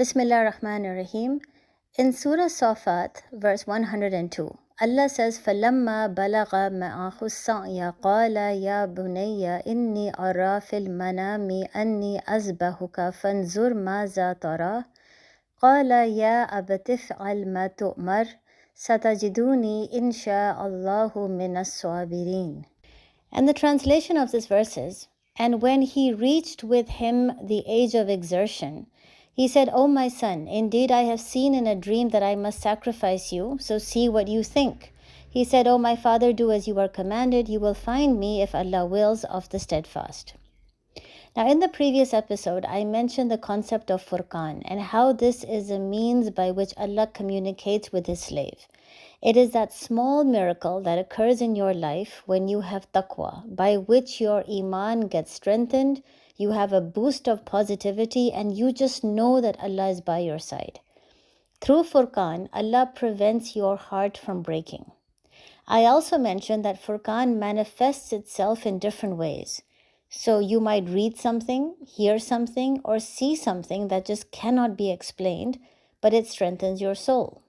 Bismillah ar-Rahman ar-Rahim. In Surah Safat, verse 102, Allah says, فَلَمَّا بَلَغَ مَعَهُ السَّعْيَ قَالَ يَا بُنَيَّ إِنِّي أَرَى فِي الْمَنَامِ أَنِّي أَذْبَحُكَ فَانْظُرْ مَاذَا تَرَى قَالَ يَا أَبَتِ افْعَلْ مَا تُؤْمَرُ سَتَجِدُونِي إِنْ شَاءَ اللَّهُ مِنَ الصَّابِرِينَ. And the translation of this verse is, and when he reached with him the age of exertion, he said, O my son, indeed I have seen in a dream that I must sacrifice you, so see what you think. He said, O my father, do as you are commanded, you will find me, if Allah wills, of the steadfast. Now in the previous episode, I mentioned the concept of Furqan and how this is a means by which Allah communicates with His slave. It is that small miracle that occurs in your life when you have taqwa, by which your iman gets strengthened, you have a boost of positivity, and you just know that Allah is by your side. Through Furqan, Allah prevents your heart from breaking. I also mentioned that Furqan manifests itself in different ways. So you might read something, hear something, or see something that just cannot be explained, but it strengthens your soul.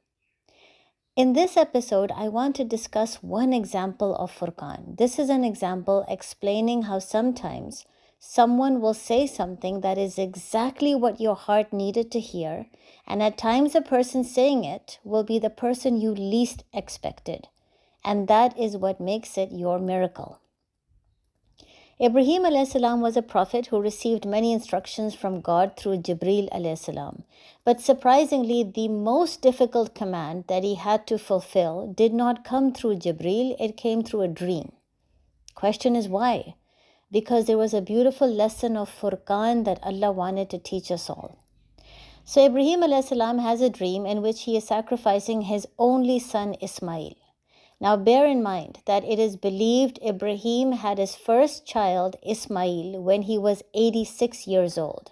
In this episode, I want to discuss one example of Furqan. This is an example explaining how sometimes someone will say something that is exactly what your heart needed to hear, and at times the person saying it will be the person you least expected. And that is what makes it your miracle. Ibrahim a.s. was a prophet who received many instructions from God through Jibreel a.s. But surprisingly, the most difficult command that he had to fulfill did not come through Jibreel, it came through a dream. Question is why? Because there was a beautiful lesson of Furqan that Allah wanted to teach us all. So Ibrahim a.s. has a dream in which he is sacrificing his only son Ismail. Now bear in mind that it is believed Ibrahim had his first child Ismail when he was 86 years old.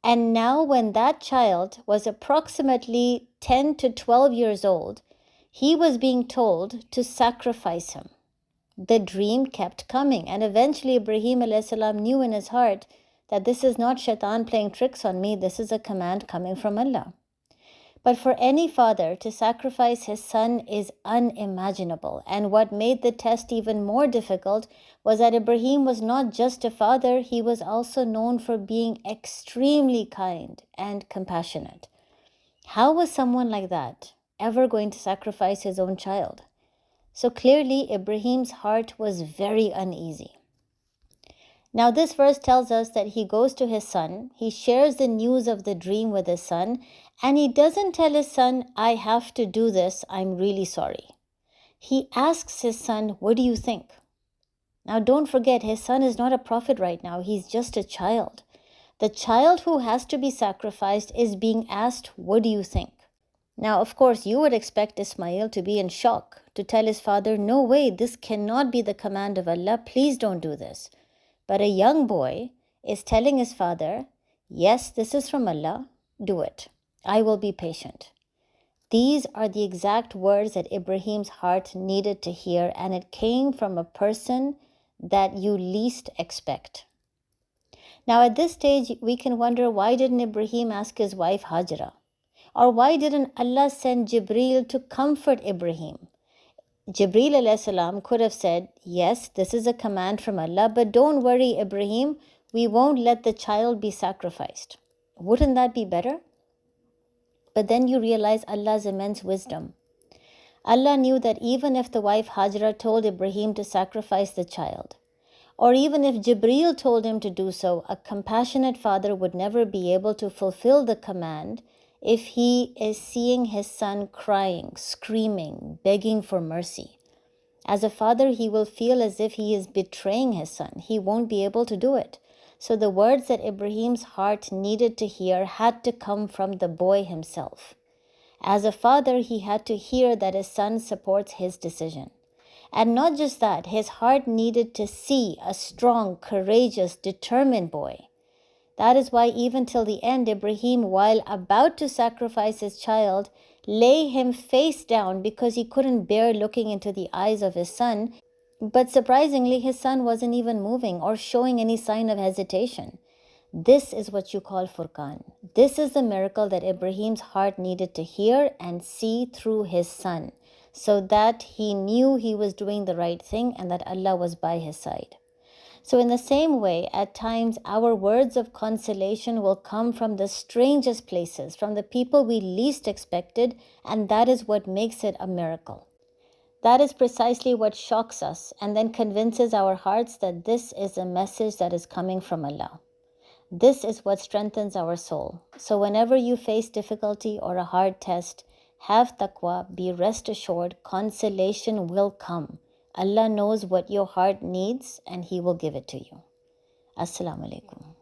And now when that child was approximately 10 to 12 years old, he was being told to sacrifice him. The dream kept coming, and eventually Ibrahim a.s. knew in his heart that this is not shaitan playing tricks on me, this is a command coming from Allah. But for any father to sacrifice his son is unimaginable. And what made the test even more difficult was that Ibrahim was not just a father, he was also known for being extremely kind and compassionate. How was someone like that ever going to sacrifice his own child? So clearly, Ibrahim's heart was very uneasy. Now this verse tells us that he goes to his son, he shares the news of the dream with his son, and he doesn't tell his son, I have to do this, I'm really sorry. He asks his son, what do you think? Now don't forget, his son is not a prophet right now, he's just a child. The child who has to be sacrificed is being asked, what do you think? Now of course you would expect Ismail to be in shock, to tell his father, no way, this cannot be the command of Allah, please don't do this. But a young boy is telling his father, yes, this is from Allah, do it. I will be patient. These are the exact words that Ibrahim's heart needed to hear, and it came from a person that you least expect. Now at this stage, we can wonder, why didn't Ibrahim ask his wife Hajra? Or why didn't Allah send Jibreel to comfort Ibrahim? Jibreel a.s. could have said, yes, this is a command from Allah, but don't worry, Ibrahim, we won't let the child be sacrificed. Wouldn't that be better? But then you realize Allah's immense wisdom. Allah knew that even if the wife Hajra told Ibrahim to sacrifice the child, or even if Jibreel told him to do so, a compassionate father would never be able to fulfill the command if he is seeing his son crying, screaming, begging for mercy. As a father, he will feel as if he is betraying his son. He won't be able to do it. So the words that Ibrahim's heart needed to hear had to come from the boy himself. As a father, he had to hear that his son supports his decision. And not just that, his heart needed to see a strong, courageous, determined boy. That is why even till the end, Ibrahim, while about to sacrifice his child, lay him face down because he couldn't bear looking into the eyes of his son. But surprisingly, his son wasn't even moving or showing any sign of hesitation. This is what you call Furqan. This is the miracle that Ibrahim's heart needed to hear and see through his son, so that he knew he was doing the right thing and that Allah was by his side. So in the same way, at times our words of consolation will come from the strangest places, from the people we least expected, and that is what makes it a miracle. That is precisely what shocks us and then convinces our hearts that this is a message that is coming from Allah. This is what strengthens our soul. So whenever you face difficulty or a hard test, have taqwa, be rest assured, consolation will come. Allah knows what your heart needs and He will give it to you. Assalamu alaikum.